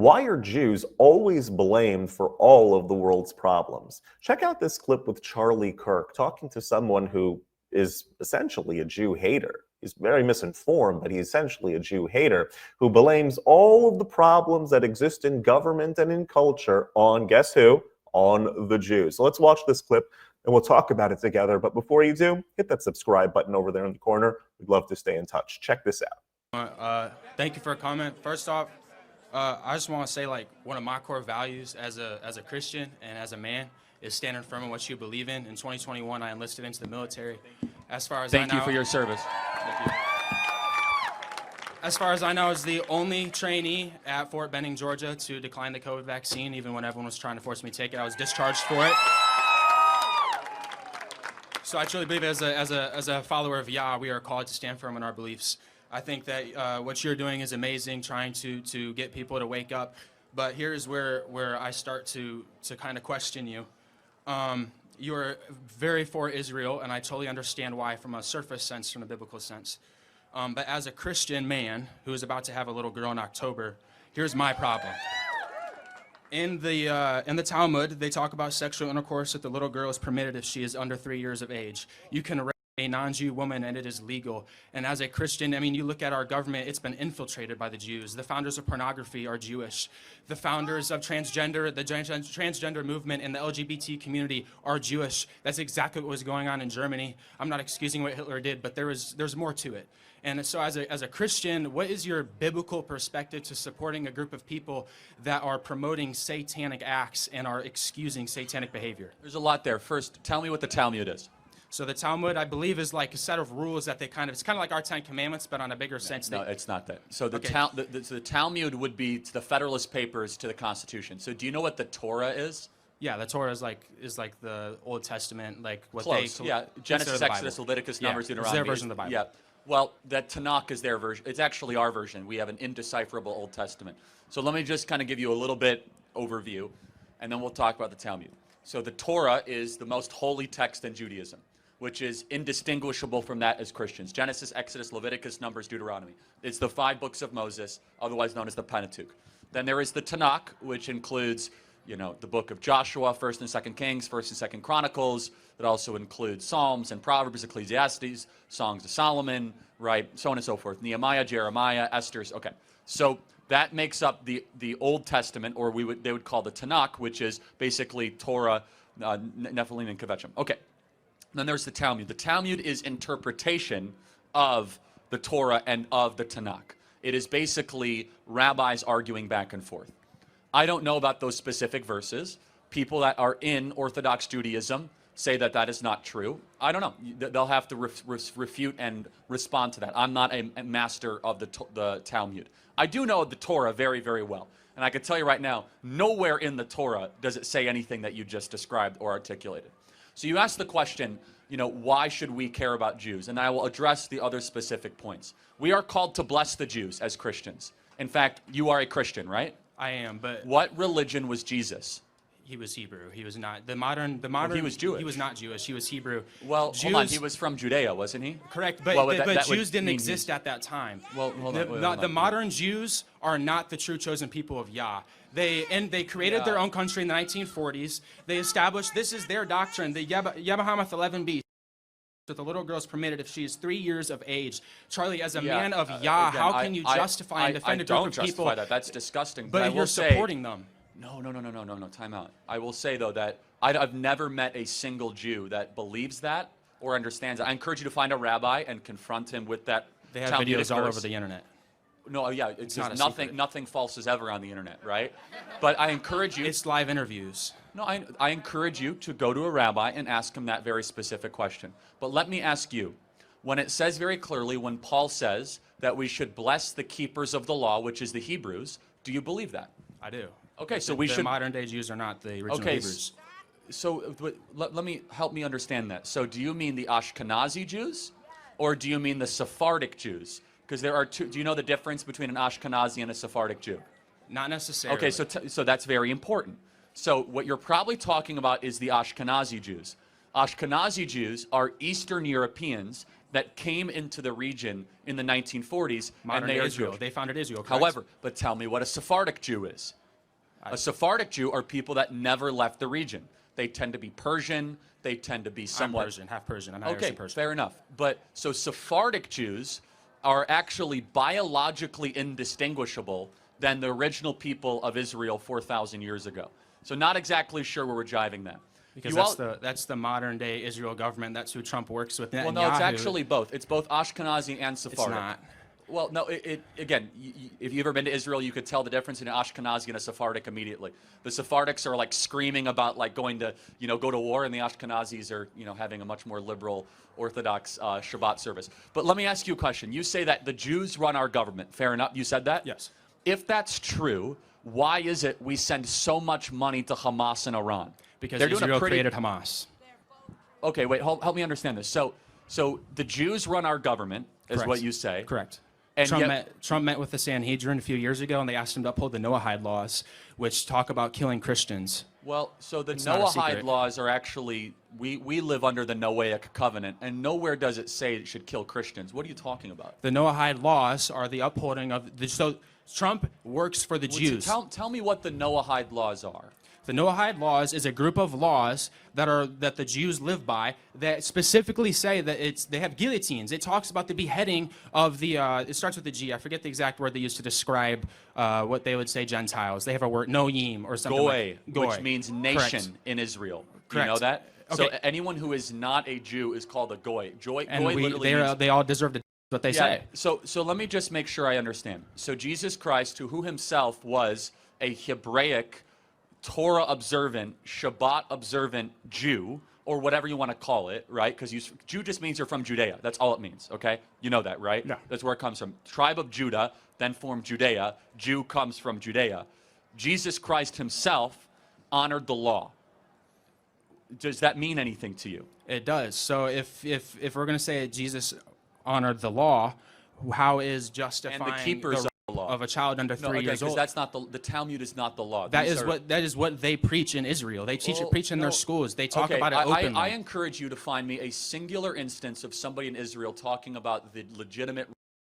Why are Jews always blamed for all of the world's problems? Check out this clip with Charlie Kirk talking to someone who is essentially a Jew hater. He's very misinformed, but he's essentially a Jew hater who blames all of the problems that exist in government and in culture on, guess who? On the Jews. So let's watch this clip and we'll talk about it together. But before you do, hit that subscribe button over there in the corner. We'd love to stay in touch. Check this out. Thank you for a comment. First off, I just want to say, like, one of my core values as a Christian and as a man is standing firm in what you believe in. In 2021, I enlisted into the military. As far as Thank you for your service. Thank you. As far as I know, I was the only trainee at Fort Benning, Georgia, to decline the COVID vaccine, even when everyone was trying to force me to take it. I was discharged for it. So I truly believe, as a follower of Yah, we are called to stand firm in our beliefs. I think that what you're doing is amazing, trying to get people to wake up. But here's where I start to kind of question you. You're very for Israel, and I totally understand why from a surface sense, from a biblical sense. But as a Christian man who is about to have a little girl in October, here's my problem. In the Talmud, they talk about sexual intercourse with the little girl is permitted if she is under 3 years of age. You can rape a non-Jew woman and it is legal. And as a Christian, I mean, you look at our government, it's been infiltrated by the Jews. The founders of pornography are Jewish. The founders of transgender, the transgender movement and the LGBT community are Jewish. That's exactly what was going on in Germany. I'm not excusing what Hitler did, but there's more to it. And so as a Christian, what is your biblical perspective to supporting a group of people that are promoting satanic acts and are excusing satanic behavior? There's a lot there. First, tell me what the Talmud is. So the Talmud, I believe, is like a set of rules that it's kind of like our 10 Commandments, but on a bigger sense. No, it's not that. So the, Okay. the Talmud would be to the Federalist Papers to the Constitution. So do you know what the Torah is? Yeah, the Torah is like the Old Testament, like what Close, they yeah. consider Genesis, the Exodus, Bible. Leviticus, Yeah, Numbers, it's Deuteronomy. their version of the Bible. Yeah. Well, that Tanakh is their version. It's actually our version. We have an indecipherable Old Testament. So let me just kind of give you a little bit overview, and then we'll talk about the Talmud. So the Torah is the most holy text in Judaism, which is indistinguishable from that as Christians. Genesis, Exodus, Leviticus, Numbers, Deuteronomy. It's the 5 books of Moses, otherwise known as the Pentateuch. Then there is the Tanakh, which includes, you know, the book of Joshua, 1st and 2nd Kings, 1st and 2nd Chronicles. It also includes Psalms and Proverbs, Ecclesiastes, Songs of Solomon, right, so on and so forth. Nehemiah, Jeremiah, Esther's, okay. So that makes up the Old Testament, or they would call the Tanakh, which is basically Torah, Nephilim, and Kvetchim. Okay. Then there's the Talmud. The Talmud is interpretation of the Torah and of the Tanakh. It is basically rabbis arguing back and forth. I don't know about those specific verses. People that are in Orthodox Judaism say that that is not true. I don't know. They'll have to refute and respond to that. I'm not a master of the Talmud. I do know the Torah very, very well. And I can tell you right now, nowhere in the Torah does it say anything that you just described or articulated. So you asked the question, you know, why should we care about Jews? And I will address the other specific points. We are called to bless the Jews as Christians. In fact, you are a Christian, right? I am, but What religion was Jesus? he was Hebrew. He was not the modern. he was Jewish. He was not Jewish. He was Hebrew. Well, Jews, hold on. He was from Judea, wasn't he? correct, but Well, but that would Jews didn't mean exist at that time. Well, hold on, hold The on. modern Jews are not the true chosen people of Yah. They created their own country in the 1940s. They established, this is their doctrine, the Yebahamath 11b. That the little girl is permitted if she is 3 years of age. Charlie, as a man of Yah, again, how can you justify and defend a group of people? I don't justify that. That's disgusting. But I you're will say, supporting them. No, time out. I will say, though, that I've never met a single Jew that believes that or understands it. I encourage you to find a rabbi and confront him with that. They have Talmudic videos all verse. over the internet. No, yeah, it's not a nothing. secret. Nothing false is ever on the internet, right? But I encourage you. It's live interviews. No, I encourage you to go to a rabbi and ask him that very specific question. But let me ask you, when it says very clearly, when Paul says that we should bless the keepers of the law, which is the Hebrews, do you believe that? I do. Okay, so The modern day Jews are not the original Hebrews. So help me understand that. So do you mean the Ashkenazi Jews, or do you mean the Sephardic Jews? Because there are two. Do you know the difference between an Ashkenazi and a Sephardic Jew? Not necessarily. Okay, so that's very important. So what you're probably talking about is the Ashkenazi Jews. Ashkenazi Jews are Eastern Europeans that came into the region in the 1940s, Modern and they are Israel. Jewish. They founded Israel, correct? However, but tell me what a Sephardic Jew is. A Sephardic Jew are people that never left the region. They tend to be Persian. They tend to be somewhat... I'm Persian, half Persian. I'm Irish Okay, and Persian. fair enough. But so Sephardic Jews are actually biologically indistinguishable than the original people of Israel 4,000 years ago. So not exactly sure where we're jiving that. Because that's the modern day Israel government. That's who Trump works with. Well, no, it's actually both. It's both Ashkenazi and Sephardic. It's not. Well, no, again, if you've ever been to Israel, you could tell the difference in an Ashkenazi and a Sephardic immediately. The Sephardics are like screaming about like going to, go to war, and the Ashkenazis are, having a much more liberal, Orthodox Shabbat service. But let me ask you a question. You say that the Jews run our government. Fair enough. You said that? Yes. If that's true, why is it we send so much money to Hamas and Iran? Because They're doing Israel a pretty... created Hamas. Okay, wait, help me understand this. So the Jews run our government, is Correct. what you say. Correct. And Trump met with the Sanhedrin a few years ago, and they asked him to uphold the Noahide laws, which talk about killing Christians. Well, so the It's not a Noahide secret. laws are actually, we live under the Noahic covenant, and nowhere does it say it should kill Christians. What are you talking about? The Noahide laws are the upholding of the... So Trump works for the Jews. Tell me what the Noahide laws are. The Noahide laws is a group of laws that the Jews live by that specifically say that they have guillotines. It talks about the beheading of the, it starts with a G. I forget the exact word they use to describe what they would say Gentiles. They have a word, noyim, or something Goy, Goy, which means nation Correct. In Israel. Do Correct. you know that? Okay. So anyone who is not a Jew is called a Goy. And Goy literally means... they all deserve to what they say. So let me just make sure I understand. So Jesus Christ, who himself was a Hebraic, Torah-observant, Shabbat-observant Jew, or whatever you want to call it, right? Because Jew just means you're from Judea. That's all it means, okay? You know that, right? Yeah. That's where it comes from. Tribe of Judah, then formed Judea. Jew comes from Judea. Jesus Christ himself honored the law. Does that mean anything to you? It does. So if we're going to say Jesus honored the law, how is justifying And the keepers of the law of a child under 3 years old? That's not the Talmud is not the law. That is what they preach in Israel. They preach in their schools. They talk Okay, about it openly. I encourage you to find me a singular instance of somebody in Israel talking about the legitimate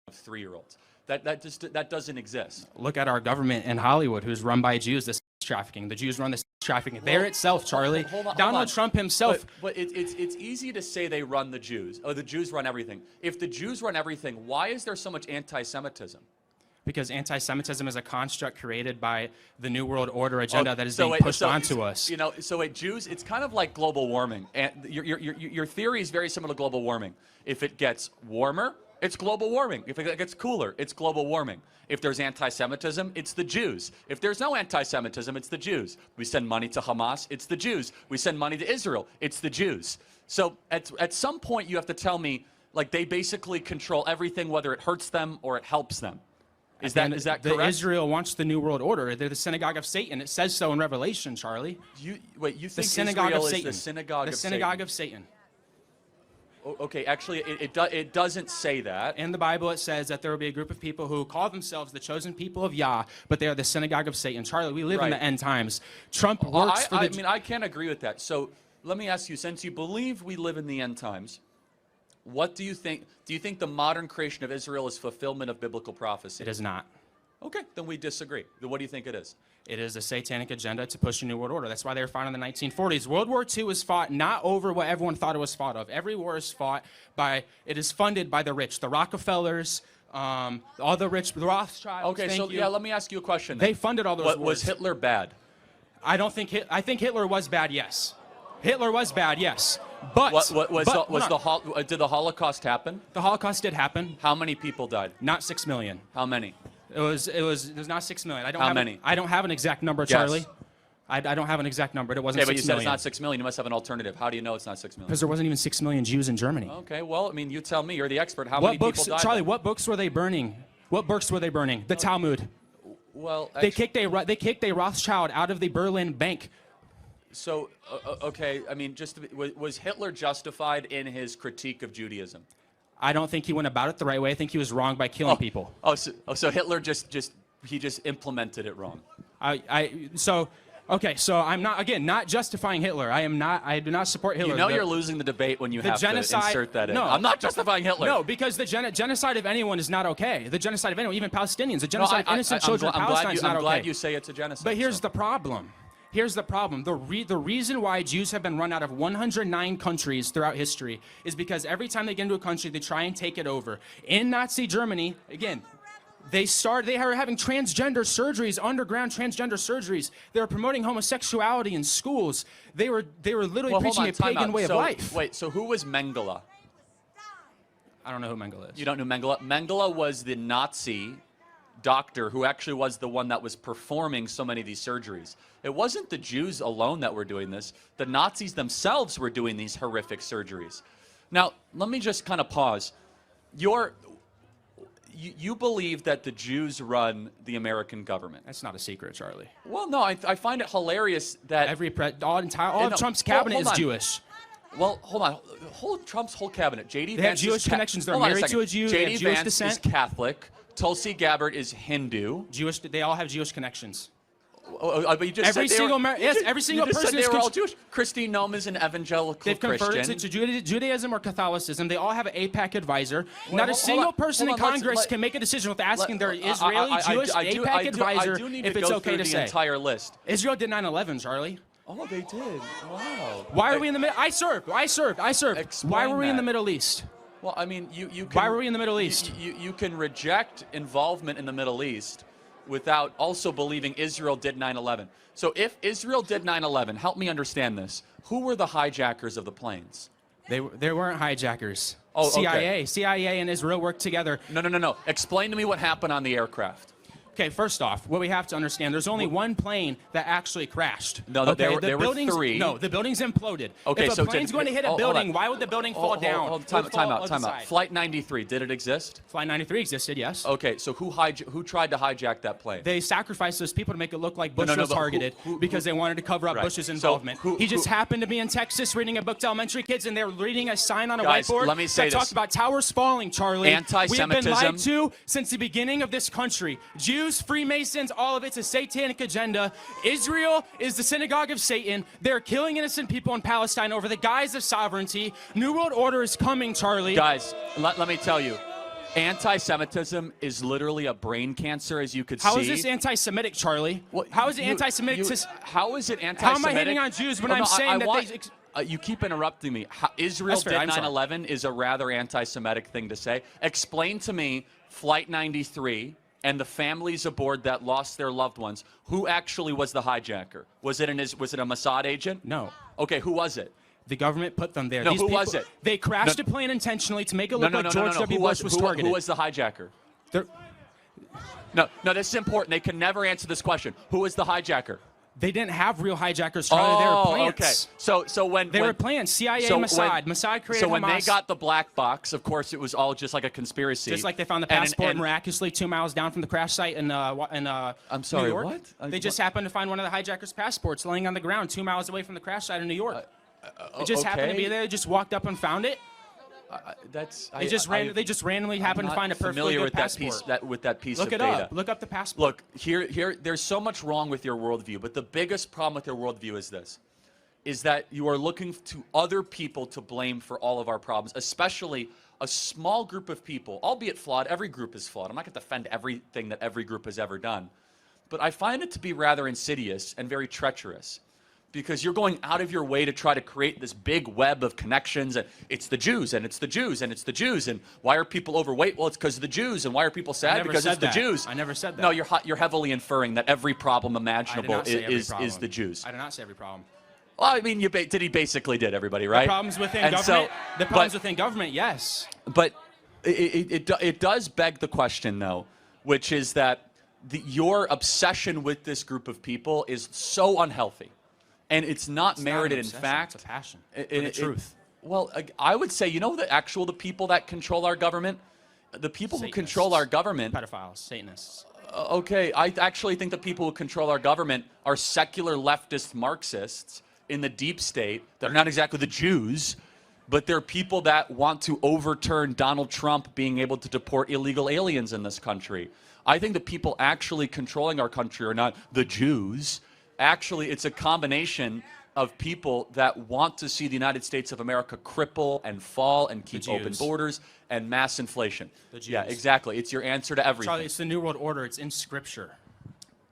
of 3-year-olds. That doesn't exist. Look at our government in Hollywood, who's run by Jews. The sex trafficking. The Jews run the sex trafficking. There itself, Charlie. Hold on. Donald Trump himself. But it's easy to say they run the Jews. Oh, the Jews run everything. If the Jews run everything, why is there so much anti-Semitism? Because anti-Semitism is a construct created by the New World Order agenda that is being pushed onto us. Jews, it's kind of like global warming. And your theory is very similar to global warming. If it gets warmer, it's global warming. If it gets cooler, it's global warming. If there's anti-Semitism, it's the Jews. If there's no anti-Semitism, it's the Jews. We send money to Hamas, it's the Jews. We send money to Israel, it's the Jews. So at some point, you have to tell me, like, they basically control everything, whether it hurts them or it helps them. Is that correct? Israel wants the New World Order. They're the synagogue of Satan. It says so in Revelation, Charlie. You think the synagogue Israel of Satan. is the synagogue of Satan? The synagogue of Satan. Okay, actually, it doesn't say that. In the Bible, it says that there will be a group of people who call themselves the chosen people of Yah, but they are the synagogue of Satan. Charlie, we live in the end times. Trump works for the... I mean, I can't agree with that. So let me ask you, since you believe we live in the end times, what do you think? Do you think the modern creation of Israel is fulfillment of biblical prophecy? It is not. Okay, then we disagree. Then what do you think it is? It is a satanic agenda to push a new world order. That's why they were fought in the 1940s. World War II was fought not over what everyone thought it was fought of. Every war is fought by, it is funded by the rich, the Rockefellers, all the rich, the Rothschilds. Okay, yeah, let me ask you a question. They funded all those wars. Was Hitler bad? I think Hitler was bad, yes. Hitler was bad, yes. But, did the Holocaust happen? The Holocaust did happen. How many people died? Not 6 million. How many? It was not 6 million. How many? I don't have an exact number, Charlie. I don't have an exact number. It wasn't 6 million. Okay, but you said it's not 6 million. You must have an alternative. How do you know it's not 6 million? Because there wasn't even 6 million Jews in Germany. Okay, well, I mean, you tell me. You're the expert. How many people died? Charlie, what books were they burning? What books were they burning? The Talmud. Well, they kicked a Rothschild out of the Berlin bank. So, okay, I mean, was Hitler justified in his critique of Judaism? I don't think he went about it the right way. I think he was wrong by killing people. So Hitler just implemented it wrong. So Okay, so I'm not, again, not justifying Hitler. I do not support Hitler. You know you're losing the debate when you have to insert that in. No, I'm not justifying Hitler. No, because the genocide of anyone is not okay. The genocide of anyone, even Palestinians, the genocide of innocent children in Palestine is not okay. I'm glad you say it's a genocide. But here's the problem. Here's the problem. The reason why Jews have been run out of 109 countries throughout history is because every time they get into a country, they try and take it over. In Nazi Germany, again, they are having transgender surgeries, underground transgender surgeries. They were promoting homosexuality in schools. They were literally preaching a pagan way of life. Wait, so who was Mengele? I don't know who Mengele is. You don't know Mengele? Mengele was the Nazi doctor who actually was the one that was performing so many of these surgeries. It wasn't the Jews alone that were doing this. The Nazis themselves were doing these horrific surgeries. Now, let me just kind of pause. You believe that the Jews run the American government. That's not a secret, Charlie. Well, no, I find it hilarious that all of Trump's cabinet is Jewish. Well, hold on. Trump's whole cabinet. J.D. They Vance have Jewish connections. They're married to a Jew. They have Jewish descent. J.D. Vance is Catholic. Tulsi Gabbard is Hindu. Jewish. They all have Jewish connections. But you just every single person is all Jewish. Christine Noem is an evangelical They've converted to Judaism or Catholicism. They all have an AIPAC advisor. Not a single person in Congress can make a decision without asking their Israeli Jewish AIPAC advisor if it's okay to say. The entire list. Israel did 9/11, Charlie. Oh, they did. Wow. Why are we in the middle? I served. Why were we in the Middle East? Well, I mean, you can, why were we in the Middle East? You can reject involvement in the Middle East without also believing Israel did 9/11. So if Israel did 9/11, help me understand this. Who were the hijackers of the planes? They weren't hijackers. Oh, CIA and Israel worked together. No. Explain to me what happened on the aircraft. Okay, first off, what we have to understand, there's only one plane that actually crashed. No, okay, there were three. No, the building's imploded. Okay, if a plane's going to hit a building, why would the building fall down? Time out. Flight 93, did it exist? Flight 93 existed, yes. Okay, so who tried to hijack that plane? They sacrificed those people to make it look like Bush was targeted because they wanted to cover up Bush's involvement. He just happened to be in Texas reading a book to elementary kids, and they were reading a sign on a whiteboard that talked about towers falling, Charlie. Anti-Semitism. We have been lied to since the beginning of this country. Jews, Freemasons, all of it's a satanic agenda. Israel is the synagogue of Satan. They're killing innocent people in Palestine over the guise of sovereignty. New World Order is coming, Charlie. Guys, let me tell you. Anti-Semitism is literally a brain cancer, as you could see. How is this anti-Semitic, Charlie? Well, how is it anti-Semitic? How is it anti-Semitic? How am I hating on Jews when I'm saying that they... you keep interrupting me. Israel did 9/11 is a rather anti-Semitic thing to say. Explain to me Flight 93 and the families aboard that lost their loved ones. Who actually was the hijacker? Was it a Mossad agent? No. Okay, who was it? The government put them there. No, who was it? They crashed a plane intentionally to make it look like George W. Bush was targeted. Who was the hijacker? No, this is important. They can never answer this question. Who was the hijacker? They didn't have real hijackers, Charlie. They were plants. Okay. So when they were plants, CIA, Mossad created So when Hamas. they got the black box, of course, it was all just like a conspiracy. Just like they found the passport miraculously 2 miles down from the crash site in I'm sorry, New York. What? They just happened to find one of the hijackers' passports laying on the ground 2 miles away from the crash site in New York. It just happened to be there. They just walked up and found it. They just randomly happened to find a perfectly good passport. With that piece Look of it data. up. Look up the passport. Look, here, there's so much wrong with your worldview, but the biggest problem with your worldview is this, is that you are looking to other people to blame for all of our problems, especially a small group of people, albeit flawed. Every group is flawed. I'm not going to defend everything that every group has ever done, but I find it to be rather insidious and very treacherous, because you're going out of your way to try to create this big web of connections, and it's the Jews, and it's the Jews, and it's the Jews, and why are people overweight? Well, it's because of the Jews, and why are people sad? Because it's the Jews. I never said that. No, you're heavily inferring that every problem imaginable is the Jews. I did not say every problem. Well, I mean, he basically did, everybody, right? The problems within government. The problems within government, yes. But it does beg the question, though, which is that your obsession with this group of people is so unhealthy. And it's not merited, in fact. It's a passion for the truth. Well, I would say, the people that control our government, the people who control our government. Pedophiles, Satanists. Okay, I actually think the people who control our government are secular leftist Marxists in the deep state. They're not exactly the Jews, but they're people that want to overturn Donald Trump being able to deport illegal aliens in this country. I think the people actually controlling our country are not the Jews. Actually, it's a combination of people that want to see the United States of America cripple and fall and keep open Jews. borders and mass inflation. The Jews. Yeah, exactly. It's your answer to everything. Charlie, it's the New World Order. It's in Scripture.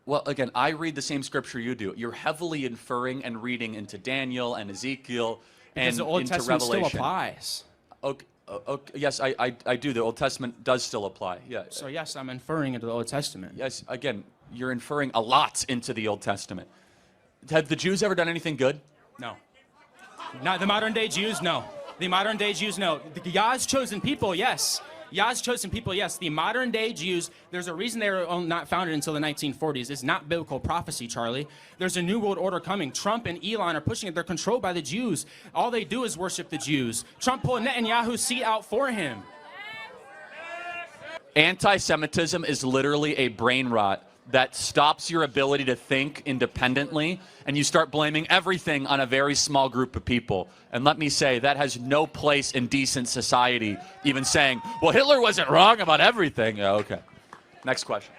Well, again, I read the same scripture you do. You're heavily inferring and reading into Daniel and Ezekiel Because and the Old into Testament Revelation. still applies. Okay, okay, yes, I do. The Old Testament does still apply. Yeah. So yes, I'm inferring into the Old Testament. Yes, again, you're inferring a lot into the Old Testament. Have the Jews ever done anything good? No. Not the modern day Jews, no. The modern day Jews, no. The Yah's chosen people, yes. Yah's chosen people, yes. The modern day Jews, there's a reason they were not founded until the 1940s. It's not biblical prophecy, Charlie. There's a new world order coming. Trump and Elon are pushing it. They're controlled by the Jews. All they do is worship the Jews. Trump pulled Netanyahu's seat out for him. Anti-Semitism is literally a brain rot that stops your ability to think independently, and you start blaming everything on a very small group of people. And let me say, that has no place in decent society, even saying, well, Hitler wasn't wrong about everything. Yeah, okay. Next question.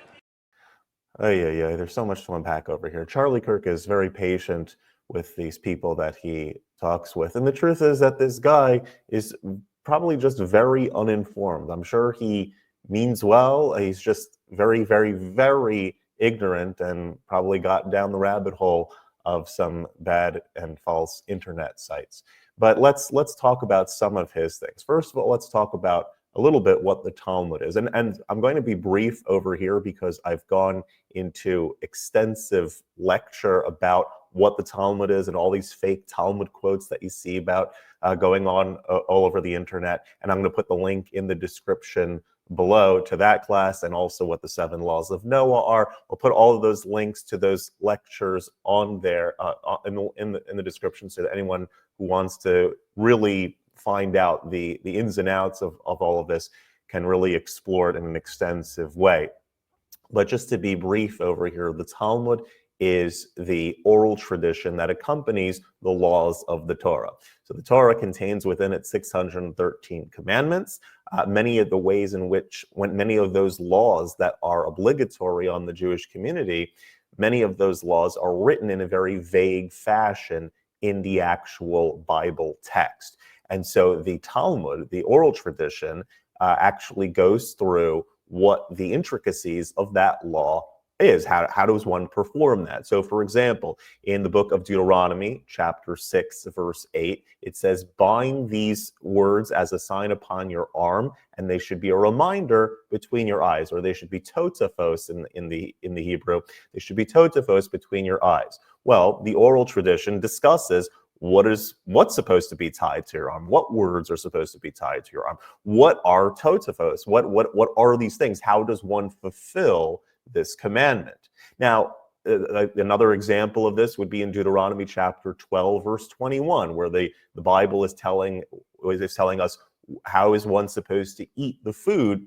Oh, yeah. There's so much to unpack over here. Charlie Kirk is very patient with these people that he talks with. And the truth is that this guy is probably just very uninformed. I'm sure he means well. He's just very, very, very ignorant and probably got down the rabbit hole of some bad and false internet sites. But let's talk about some of his things. First of all, let's talk about a little bit what the Talmud is. And I'm going to be brief over here because I've gone into extensive lecture about what the Talmud is and all these fake Talmud quotes that you see about going on all over the internet. And I'm going to put the link in the description below to that class, and also what the 7 laws of Noah are. I'll put all of those links to those lectures on there in the description, so that anyone who wants to really find out the ins and outs of all of this can really explore it in an extensive way. But just to be brief over here, the Talmud is the oral tradition that accompanies the laws of the Torah. So the Torah contains within it 613 commandments. Many of the ways in which, when many of those laws that are obligatory on the Jewish community, many of those laws are written in a very vague fashion in the actual Bible text. And so the Talmud, the oral tradition, actually goes through what the intricacies of that law is. How does one perform that? So, for example, in the book of Deuteronomy, chapter 6, verse 8, it says, bind these words as a sign upon your arm, and they should be a reminder between your eyes, or they should be totophos in the Hebrew. They should be totophos between your eyes. Well, the oral tradition discusses what's supposed to be tied to your arm, what words are supposed to be tied to your arm, what are totophos, what are these things, how does one fulfill this commandment? Now, another example of this would be in Deuteronomy chapter 12, verse 21, where the Bible is telling us how is one supposed to eat the food.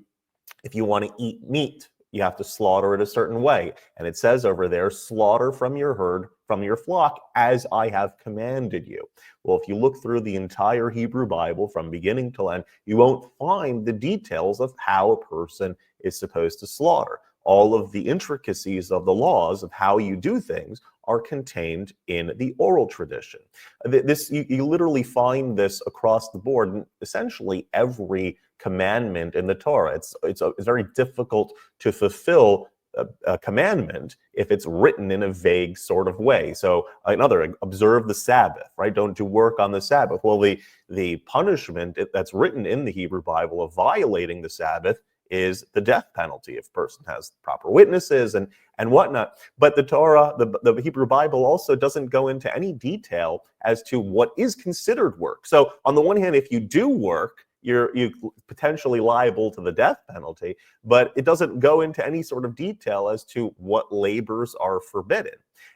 If you want to eat meat, you have to slaughter it a certain way. And it says over there, slaughter from your herd, from your flock, as I have commanded you. Well, if you look through the entire Hebrew Bible from beginning to end, you won't find the details of how a person is supposed to slaughter. All of the intricacies of the laws of how you do things are contained in the oral tradition. You literally find this across the board in essentially every commandment in the Torah. It's very difficult to fulfill a commandment if it's written in a vague sort of way. So another, observe the Sabbath, right? Don't do work on the Sabbath. Well, the punishment that's written in the Hebrew Bible of violating the Sabbath is the death penalty if a person has proper witnesses and whatnot. But the Torah, the Hebrew Bible, also doesn't go into any detail as to what is considered work. So on the one hand, if you do work, you're potentially liable to the death penalty, but it doesn't go into any sort of detail as to what labors are forbidden.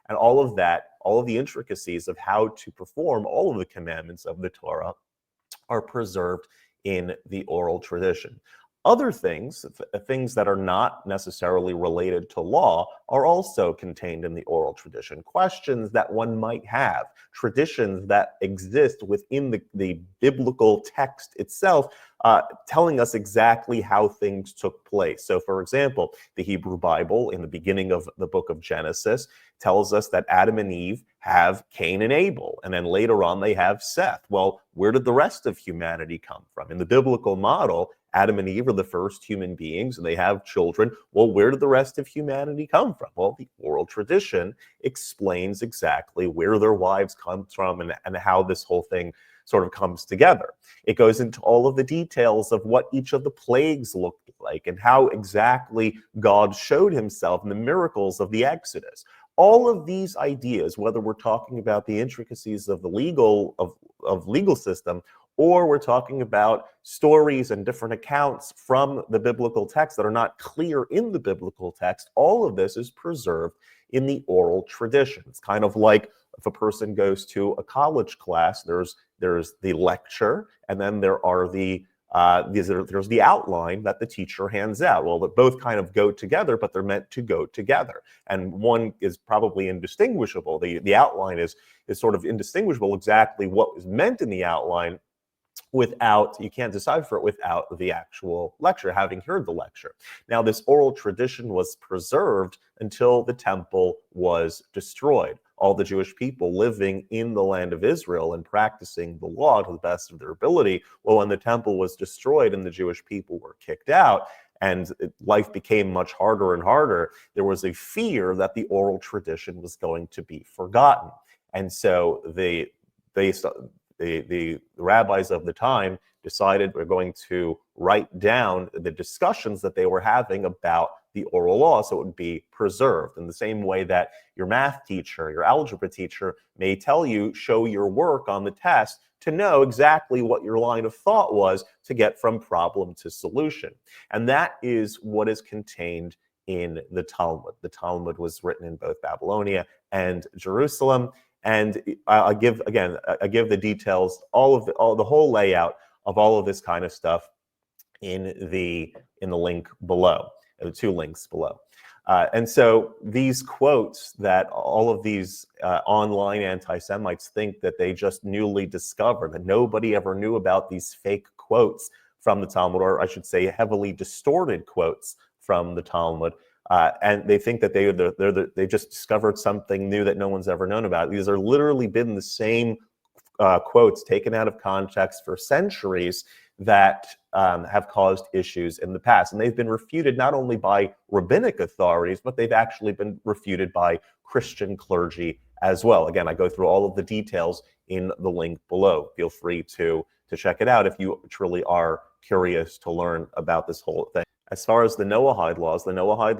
And all of that, all of the intricacies of how to perform all of the commandments of the Torah are preserved in the oral tradition. Other things, things that are not necessarily related to law, are also contained in the oral tradition. Questions that one might have, traditions that exist within the biblical text itself, telling us exactly how things took place. So, for example, the Hebrew Bible, in the beginning of the book of Genesis, tells us that Adam and Eve have Cain and Abel, and then later on they have Seth. Well, where did the rest of humanity come from? In the biblical model, Adam and Eve are the first human beings, and they have children. Well, where did the rest of humanity come from? Well, the oral tradition explains exactly where their wives come from and how this whole thing sort of comes together. It goes into all of the details of what each of the plagues looked like and how exactly God showed himself in the miracles of the Exodus. All of these ideas, whether we're talking about the intricacies of the legal system, or we're talking about stories and different accounts from the biblical text that are not clear in the biblical text, all of this is preserved in the oral tradition. It's kind of like if a person goes to a college class, there's the lecture, and then there's the outline that the teacher hands out. Well, they both kind of go together, but they're meant to go together. And one is probably indistinguishable. The outline is sort of indistinguishable exactly what was meant in the outline you can't decipher it without the actual lecture, having heard the lecture. Now, this oral tradition was preserved until the temple was destroyed. All the Jewish people living in the land of Israel and practicing the law to the best of their ability, well, when the temple was destroyed and the Jewish people were kicked out, and life became much harder and harder, there was a fear that the oral tradition was going to be forgotten. And so the rabbis of the time decided we're going to write down the discussions that they were having about the oral law so it would be preserved. In the same way that your math teacher, your algebra teacher may tell you, show your work on the test to know exactly what your line of thought was to get from problem to solution. And that is what is contained in the Talmud. The Talmud was written in both Babylonia and Jerusalem. And I give the details, the whole layout of all of this kind of stuff in the link below, the two links below. And so these quotes that all of these online anti-Semites think that they just newly discovered, that nobody ever knew about these fake quotes from the Talmud, or I should say heavily distorted quotes from the Talmud, and they think that they just discovered something new that no one's ever known about. These are literally been the same quotes taken out of context for centuries that have caused issues in the past. And they've been refuted not only by rabbinic authorities, but they've actually been refuted by Christian clergy as well. Again, I go through all of the details in the link below. Feel free to check it out if you truly are curious to learn about this whole thing. As far as the Noahide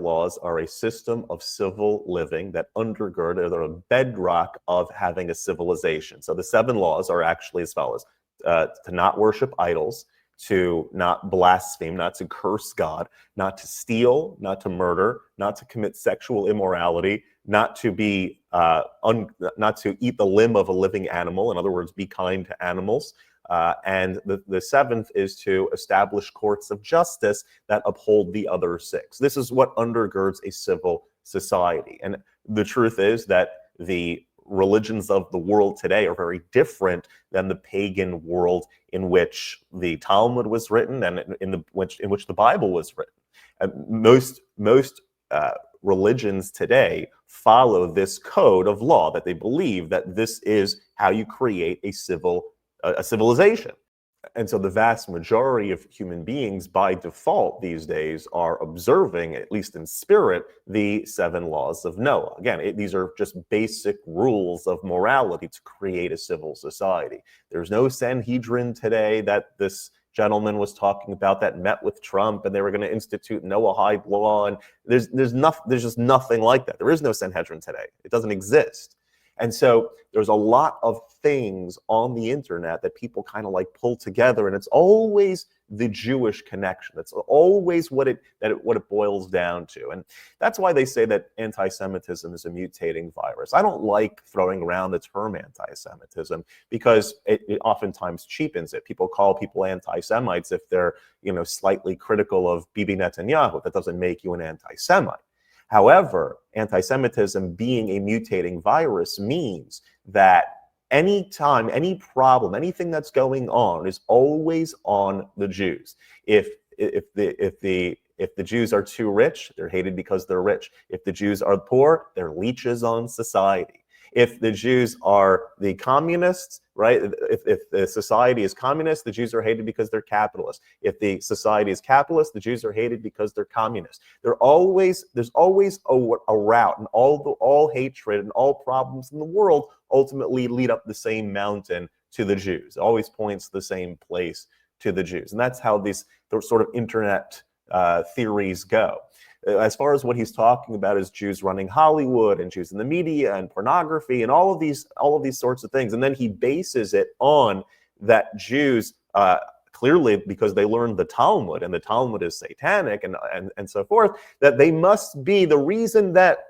laws are a system of civil living that undergird, or they're a bedrock of having a civilization. So the 7 laws are actually as follows: to not worship idols, to not blaspheme, not to curse God, not to steal, not to murder, not to commit sexual immorality, not to be not to eat the limb of a living animal. In other words, be kind to animals. And the 7th is to establish courts of justice that uphold the other 6. This is what undergirds a civil society. And the truth is that the religions of the world today are very different than the pagan world in which the Talmud was written and in which the Bible was written. Most religions today follow this code of law, that they believe that this is how you create a civilization. And so the vast majority of human beings by default these days are observing, at least in spirit, the 7 laws of Noah. Again, these are just basic rules of morality to create a civil society. There's no Sanhedrin today that this gentleman was talking about that met with Trump and they were going to institute Noahide law. And there's just nothing like that. There is no Sanhedrin today. It doesn't exist. And so there's a lot of things on the internet that people kind of like pull together, and it's always the Jewish connection. That's always what it boils down to. And that's why they say that anti-Semitism is a mutating virus. I don't like throwing around the term anti-Semitism because it oftentimes cheapens it. People call people anti-Semites if they're, slightly critical of Bibi Netanyahu. That doesn't make you an anti-Semite. However, anti-Semitism being a mutating virus means that anytime, any problem, anything that's going on is always on the Jews. If the Jews are too rich, they're hated because they're rich. If the Jews are poor, they're leeches on society. If the Jews are the communists, right? If the society is communist, the Jews are hated because they're capitalists. If the society is capitalist, the Jews are hated because they're communists. There's always a route, and all hatred and all problems in the world ultimately lead up the same mountain to the Jews. It always points to the same place, to the Jews, and that's how those sort of internet theories go. As far as what he's talking about is Jews running Hollywood and Jews in the media and pornography and all of these sorts of things. And then he bases it on that Jews, clearly because they learned the Talmud, and the Talmud is satanic and so forth, that they must be the reason that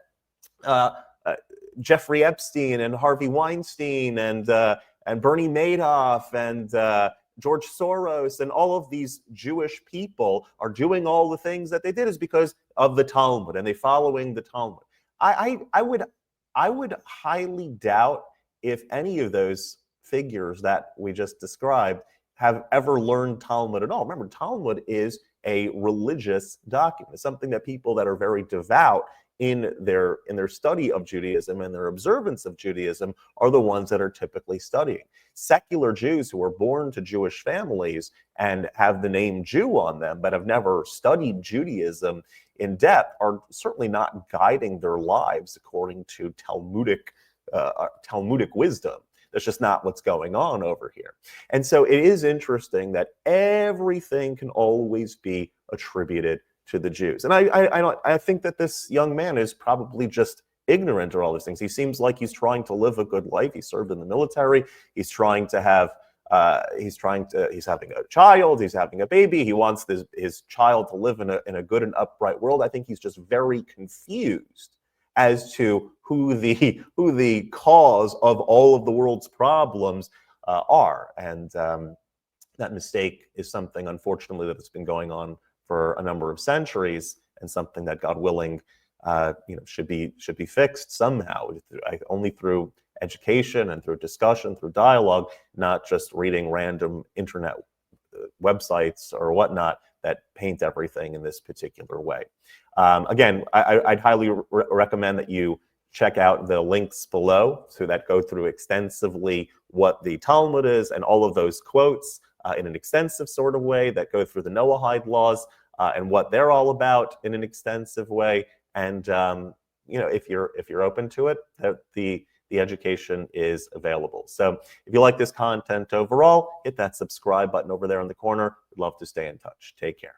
Jeffrey Epstein and Harvey Weinstein and Bernie Madoff and George Soros and all of these Jewish people are doing all the things that they did is because of the Talmud, and they following the Talmud. I would highly doubt if any of those figures that we just described have ever learned Talmud at all. Remember, Talmud is a religious document. It's something that people that are very devout in their study of Judaism and their observance of Judaism are the ones that are typically studying. Secular Jews who are born to Jewish families and have the name Jew on them but have never studied Judaism in depth are certainly not guiding their lives according to Talmudic wisdom. That's just not what's going on over here. And so it is interesting that everything can always be attributed to the Jews. And I think that this young man is probably just ignorant of all these things. He seems like he's trying to live a good life. He served in the military. He's having a child. He's having a baby. He wants his child to live in a good and upright world. I think he's just very confused as to who the cause of all of the world's problems are. And that mistake is something, unfortunately, that's been going on for a number of centuries, and something that, God willing, should be fixed somehow, only through education and through discussion, through dialogue, not just reading random internet websites or whatnot that paint everything in this particular way. Again, I'd highly recommend that you check out the links below, so that go through extensively what the Talmud is and all of those quotes in an extensive sort of way, that go through the Noahide laws and what they're all about in an extensive way. And if you're open to it, the education is available. So if you like this content overall, hit that subscribe button over there in the corner. We'd love to stay in touch. Take care.